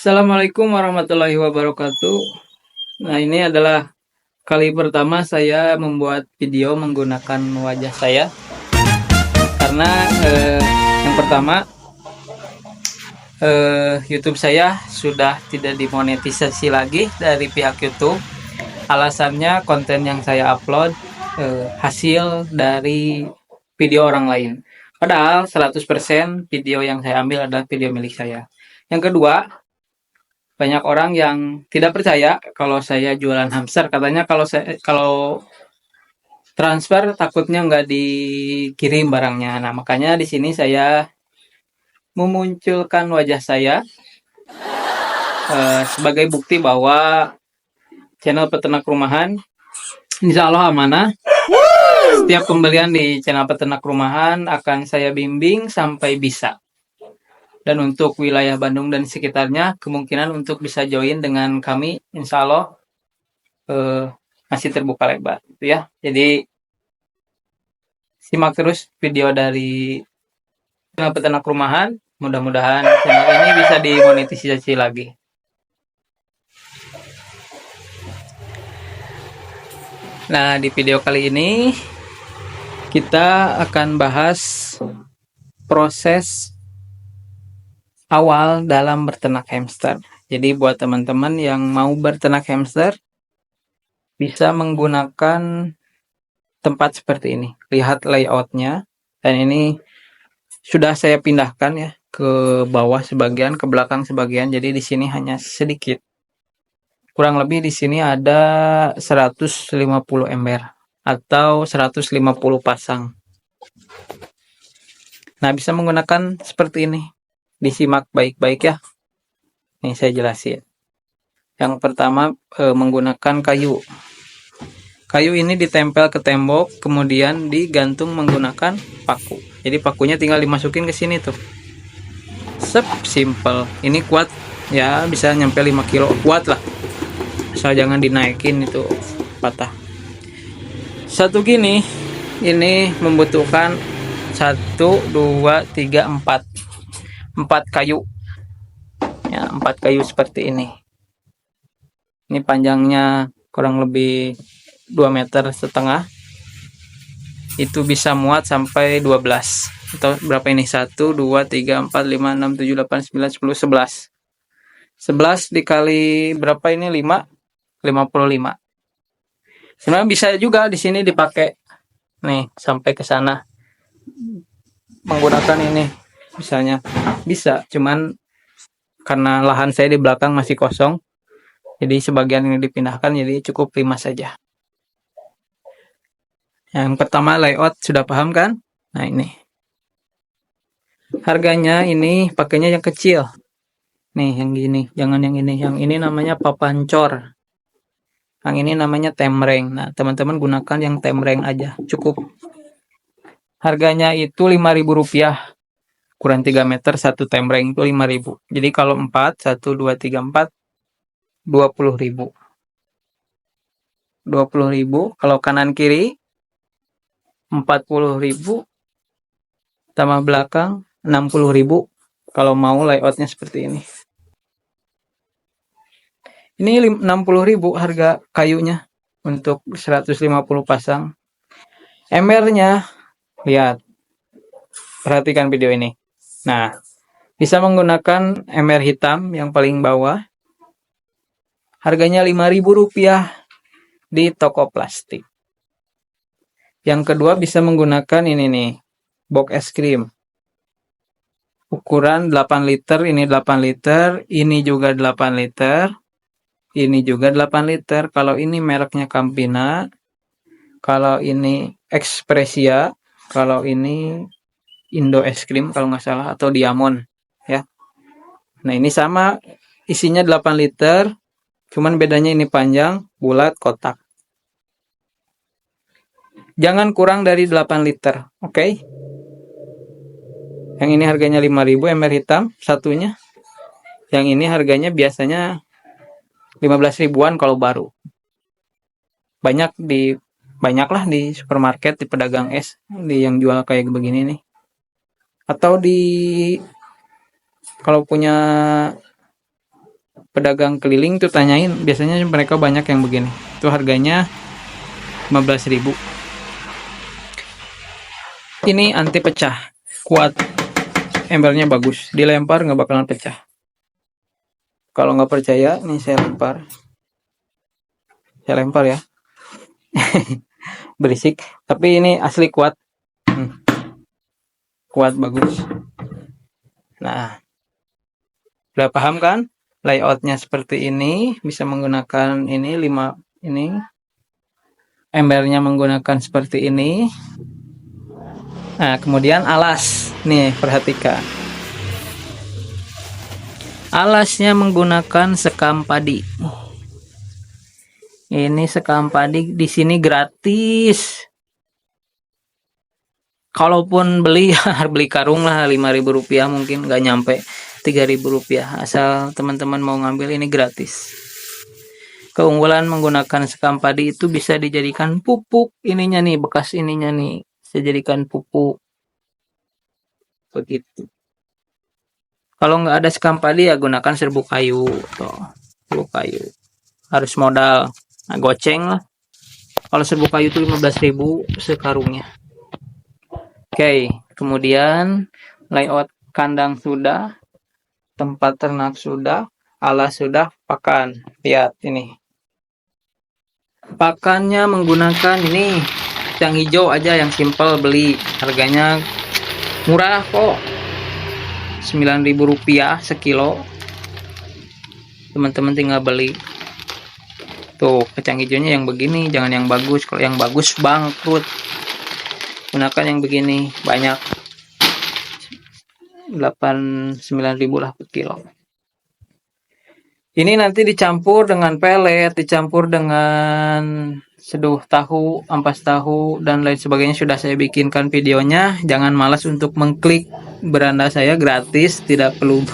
Assalamualaikum warahmatullahi wabarakatuh. Nah, ini adalah kali pertama saya membuat video menggunakan wajah saya karena yang pertama YouTube saya sudah tidak dimonetisasi lagi dari pihak YouTube. Alasannya konten yang saya upload hasil dari video orang lain. Padahal 100% video yang saya ambil adalah video milik saya. Yang kedua, banyak orang yang tidak percaya kalau saya jualan hamster. Katanya kalau transfer takutnya nggak dikirim barangnya. Nah, makanya di sini saya memunculkan wajah saya sebagai bukti bahwa channel peternak rumahan insya Allah amanah. Setiap pembelian di channel peternak rumahan akan saya bimbing sampai bisa. Dan untuk wilayah Bandung dan sekitarnya, kemungkinan untuk bisa join dengan kami, insya Allah masih terbuka lebar, gitu ya. Jadi simak terus video dari channel peternak rumahan. Mudah-mudahan channel ini bisa dimonetisasi lagi. Nah, di video kali ini kita akan bahas proses awal dalam berternak hamster. Jadi buat teman-teman yang mau berternak hamster bisa menggunakan tempat seperti ini. Lihat layoutnya, dan ini sudah saya pindahkan ya ke bawah sebagian, ke belakang sebagian. Jadi di sini hanya sedikit. Kurang lebih di sini ada 150 ember atau 150 pasang. Nah, bisa menggunakan seperti ini. Disimak baik-baik ya. Nih saya jelasin. Yang pertama menggunakan kayu. Kayu ini ditempel ke tembok, kemudian digantung menggunakan paku. Jadi pakunya tinggal dimasukin ke sini tuh. Simple. Ini kuat ya, bisa nyampe 5 kilo. Kuat lah. Asal jangan dinaikin itu patah. Satu gini, ini membutuhkan 1, 2, 3, 4 kayu ya, 4 kayu seperti ini. Ini panjangnya kurang lebih 2,5 meter. Itu bisa muat sampai 12 atau berapa ini, 1, 2, 3, 4, 5, 6, 7, 8, 9, 10, 11 dikali berapa ini, 55. Sebenarnya bisa juga di sini dipakai nih sampai ke sana menggunakan ini. Misalnya bisa, cuman karena lahan saya di belakang masih kosong, jadi sebagian ini dipindahkan, jadi cukup 5 saja. Yang pertama layout sudah paham kan? Nah, ini harganya, ini pakainya yang kecil nih, yang gini, jangan yang ini. Yang ini namanya papancor, yang ini namanya temreng. Nah, teman-teman gunakan yang temreng aja, cukup. Harganya itu Rp5.000, ukuran 3 meter, satu temreng itu 5.000. Jadi kalau 4, 1, 2, 3, 4, 20.000. 20.000. Kalau kanan kiri 40.000, tambah belakang 60.000. Kalau mau layoutnya seperti ini. Ini 60.000 harga kayunya untuk 150 pasang. Embernya, lihat, perhatikan video ini. Nah, bisa menggunakan ember hitam yang paling bawah. Harganya Rp5.000 di toko plastik. Yang kedua bisa menggunakan ini nih, box es krim. Ukuran 8 liter, ini 8 liter, ini juga 8 liter, ini juga 8 liter. Kalau ini mereknya Campina, kalau ini Expressia, kalau ini Indo es krim kalau nggak salah, atau Diamond ya. Nah, ini sama, isinya 8 liter, cuman bedanya ini panjang, bulat, kotak. Jangan kurang dari 8 liter, oke? Yang ini harganya 5.000, ember hitam satunya. Yang ini harganya biasanya 15 ribuan kalau baru. Banyaklah di supermarket, di pedagang es, di yang jual kayak begini nih. Atau di, kalau punya pedagang keliling tuh tanyain, biasanya mereka banyak yang begini. Itu harganya 15.000. Ini anti pecah, kuat, embernya bagus, dilempar nggak bakalan pecah. Kalau nggak percaya, nih saya lempar ya. Berisik, tapi ini asli kuat. Kuat, bagus. Nah, udah paham kan layoutnya seperti ini? Bisa menggunakan ini 5 ini, embernya menggunakan seperti ini. Nah, kemudian alas nih, perhatikan alasnya menggunakan sekam padi. Ini sekam padi di sini gratis. Kalaupun beli beli karung lah 5.000 rupiah, mungkin nggak nyampe 3.000 rupiah. Asal teman-teman mau ngambil, ini gratis. Keunggulan menggunakan sekam padi itu bisa dijadikan pupuk. Ininya nih, bekas ininya nih, bisa jadikan pupuk. Begitu. Kalau nggak ada sekam padi ya gunakan serbuk kayu. Tuh, serbuk kayu. Harus modal. Nah, goceng lah. Kalau serbuk kayu itu 15.000 sekarungnya. Oke, kemudian layout kandang sudah, tempat ternak sudah, alas sudah, pakan. Lihat ini. Pakannya menggunakan ini yang hijau aja, yang simple, beli. Harganya murah kok. 9.000 rupiah sekilo. Teman-teman tinggal beli. Tuh, kacang hijaunya yang begini, jangan yang bagus. Kalau yang bagus bangkrut. Gunakan yang begini, banyak. 8-9.000 lah per kilo. Ini nanti dicampur dengan pelet, dicampur dengan seduh tahu, ampas tahu, dan lain sebagainya. Sudah saya bikinkan videonya. Jangan malas untuk mengklik beranda saya, gratis, tidak perlu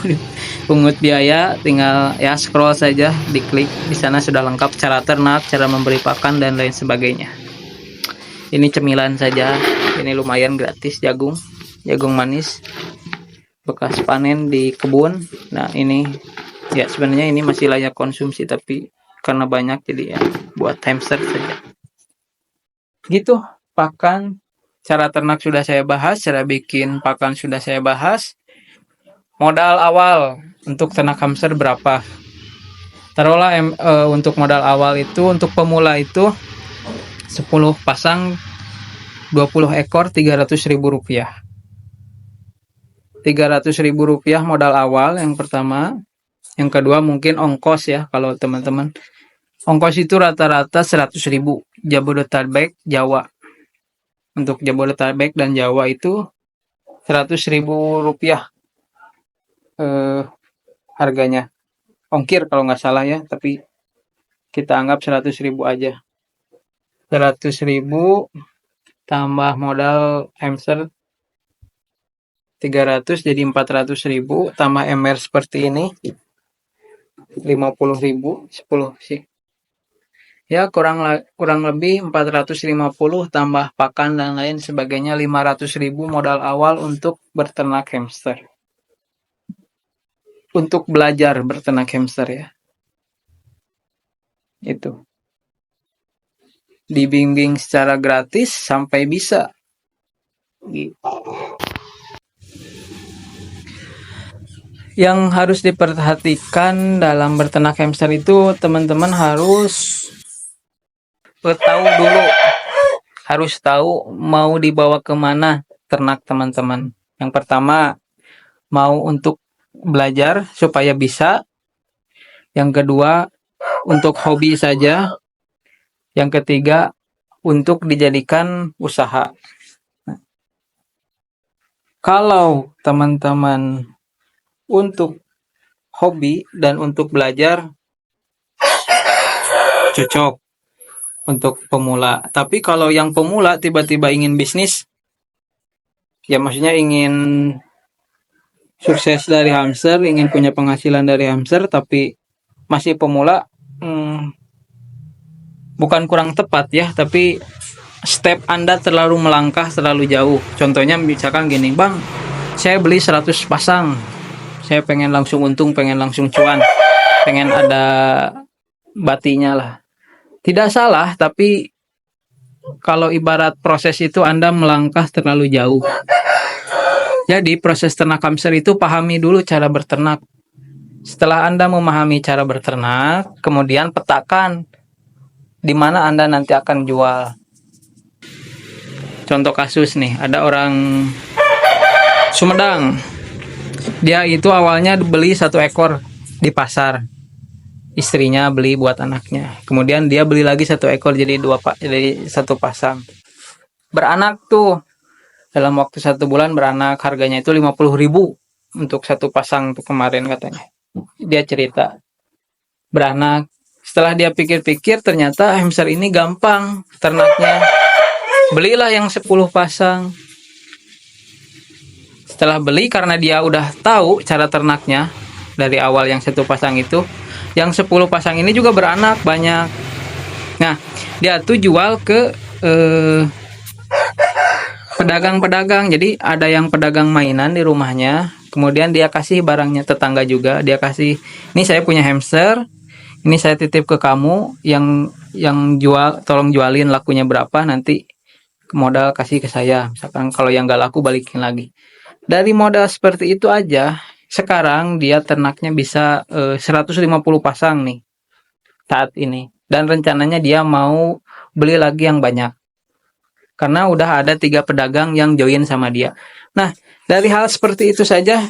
pungut biaya. Tinggal ya scroll saja, diklik. Di sana sudah lengkap cara ternak, cara memberi pakan, dan lain sebagainya. Ini cemilan saja. Ini lumayan gratis, jagung manis, bekas panen di kebun. Nah ini ya sebenarnya ini masih layak konsumsi, tapi karena banyak jadi ya buat hamster saja. Gitu, pakan, cara ternak sudah saya bahas, cara bikin pakan sudah saya bahas. Modal awal untuk ternak hamster berapa? Taruhlah untuk modal awal itu, untuk pemula itu 10 pasang 20 ekor 300.000 rupiah. 300.000 rupiah modal awal yang pertama. Yang kedua mungkin ongkos ya, kalau teman-teman. Ongkos itu rata-rata 100.000 Jabodetabek, Jawa. Untuk Jabodetabek dan Jawa itu 100.000 rupiah harganya. Ongkir kalau nggak salah ya, tapi kita anggap 100.000 aja. 100.000 tambah modal hamster 300 jadi 400.000, tambah ember seperti ini 50.000, 10 sih. Ya kurang lebih 450 tambah pakan dan lain sebagainya 500.000 modal awal untuk berternak hamster. Untuk belajar berternak hamster ya. Itu. Dibimbing secara gratis sampai bisa. Gitu. Yang harus diperhatikan dalam berternak hamster itu, teman-teman harus tahu dulu, harus tahu mau dibawa kemana ternak teman-teman. Yang pertama, mau untuk belajar supaya bisa. Yang kedua, untuk hobi saja. Yang ketiga, untuk dijadikan usaha. Kalau teman-teman untuk hobi dan untuk belajar, cocok untuk pemula. Tapi kalau yang pemula tiba-tiba ingin bisnis, ya maksudnya ingin sukses dari hamster, ingin punya penghasilan dari hamster, tapi masih pemula, bukan kurang tepat ya, tapi step Anda terlalu melangkah terlalu jauh. Contohnya misalkan gini, Bang, saya beli 100 pasang, saya pengen langsung untung, pengen langsung cuan. pengen ada batinya lah. Tidak salah, tapi kalau ibarat proses itu Anda melangkah terlalu jauh. Jadi proses ternak hamster itu pahami dulu cara berternak. Setelah Anda memahami cara berternak, kemudian petakan di mana Anda nanti akan jual. Contoh kasus nih, ada orang Sumedang. Dia itu awalnya beli 1 ekor di pasar. Istrinya beli buat anaknya. Kemudian dia beli lagi 1 ekor jadi 1 pasang. Beranak tuh. Dalam waktu 1 bulan beranak, harganya itu 50.000 untuk 1 pasang tuh kemarin katanya. Dia cerita. Beranak. Setelah dia pikir-pikir ternyata hamster ini gampang ternaknya. Belilah yang 10 pasang. Setelah beli karena dia udah tahu cara ternaknya dari awal yang 1 pasang itu, yang 10 pasang ini juga beranak banyak. Nah, dia tuh jual ke pedagang-pedagang. Jadi ada yang pedagang mainan di rumahnya, kemudian dia kasih barangnya, tetangga juga dia kasih, ini saya punya hamster, ini saya titip ke kamu, yang jual tolong jualin, lakunya berapa, nanti modal kasih ke saya, misalkan kalau yang nggak laku balikin lagi. Dari modal seperti itu aja sekarang dia ternaknya bisa 150 pasang nih saat ini, dan rencananya dia mau beli lagi yang banyak karena udah ada 3 pedagang yang join sama dia. Nah, dari hal seperti itu saja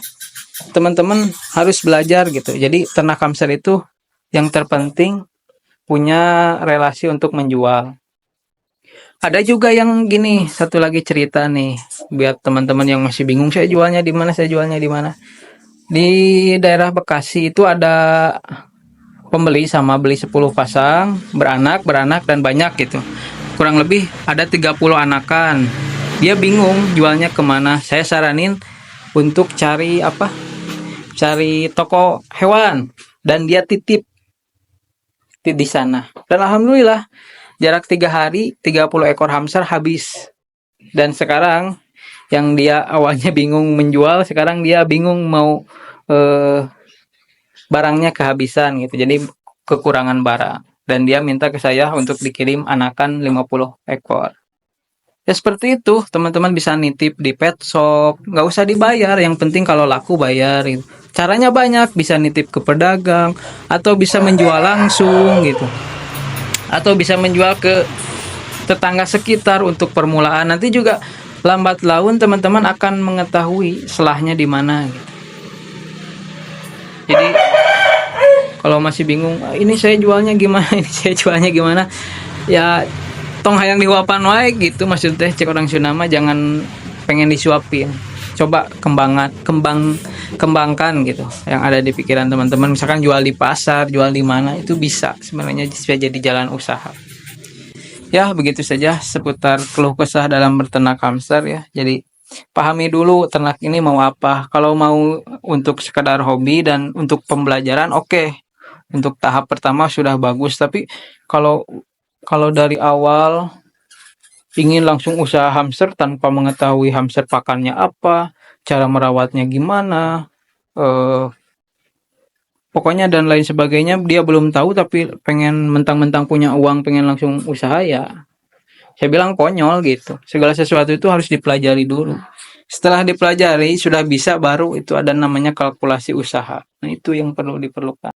teman-teman harus belajar gitu. Jadi ternak hamster itu yang terpenting punya relasi untuk menjual. Ada juga yang gini, satu lagi cerita nih, biar teman-teman yang masih bingung saya jualnya di mana, saya jualnya di mana. Di daerah Bekasi itu ada pembeli sama beli 10 pasang, beranak dan banyak gitu. Kurang lebih ada 30 anakan. Dia bingung jualnya kemana. Saya saranin untuk cari Cari toko hewan dan dia titip di sana. Dan alhamdulillah jarak 3 hari 30 ekor hamster habis. Dan sekarang yang dia awalnya bingung menjual, sekarang dia bingung mau barangnya kehabisan gitu. Jadi kekurangan barang. Dan dia minta ke saya untuk dikirim anakan 50 ekor. Ya seperti itu, teman-teman bisa nitip di pet shop, nggak usah dibayar, yang penting kalau laku bayar gitu. Caranya banyak, bisa nitip ke pedagang, atau bisa menjual langsung gitu. Atau bisa menjual ke tetangga sekitar untuk permulaan. Nanti juga lambat laun teman-teman akan mengetahui selahnya di mana gitu. Jadi kalau masih bingung, ini saya jualnya gimana, ini saya jualnya gimana, ya tong hayang dihuapan wae gitu, maksudnya cek orang Sunda jangan pengen disuapin, coba kembangkan gitu yang ada di pikiran teman-teman. Misalkan jual di pasar, jual di mana, itu bisa sebenarnya bisa jadi jalan usaha. Ya begitu saja seputar keluh kesah dalam berternak hamster ya. Jadi pahami dulu ternak ini mau apa. Kalau mau untuk sekedar hobi dan untuk pembelajaran, oke. Untuk tahap pertama sudah bagus, tapi kalau dari awal ingin langsung usaha hamster tanpa mengetahui hamster pakannya apa, cara merawatnya gimana, pokoknya dan lain sebagainya, dia belum tahu tapi pengen mentang-mentang punya uang pengen langsung usaha, ya saya bilang konyol gitu. Segala sesuatu itu harus dipelajari dulu. Setelah dipelajari sudah bisa, baru itu ada namanya kalkulasi usaha. Nah itu yang perlu diperlukan.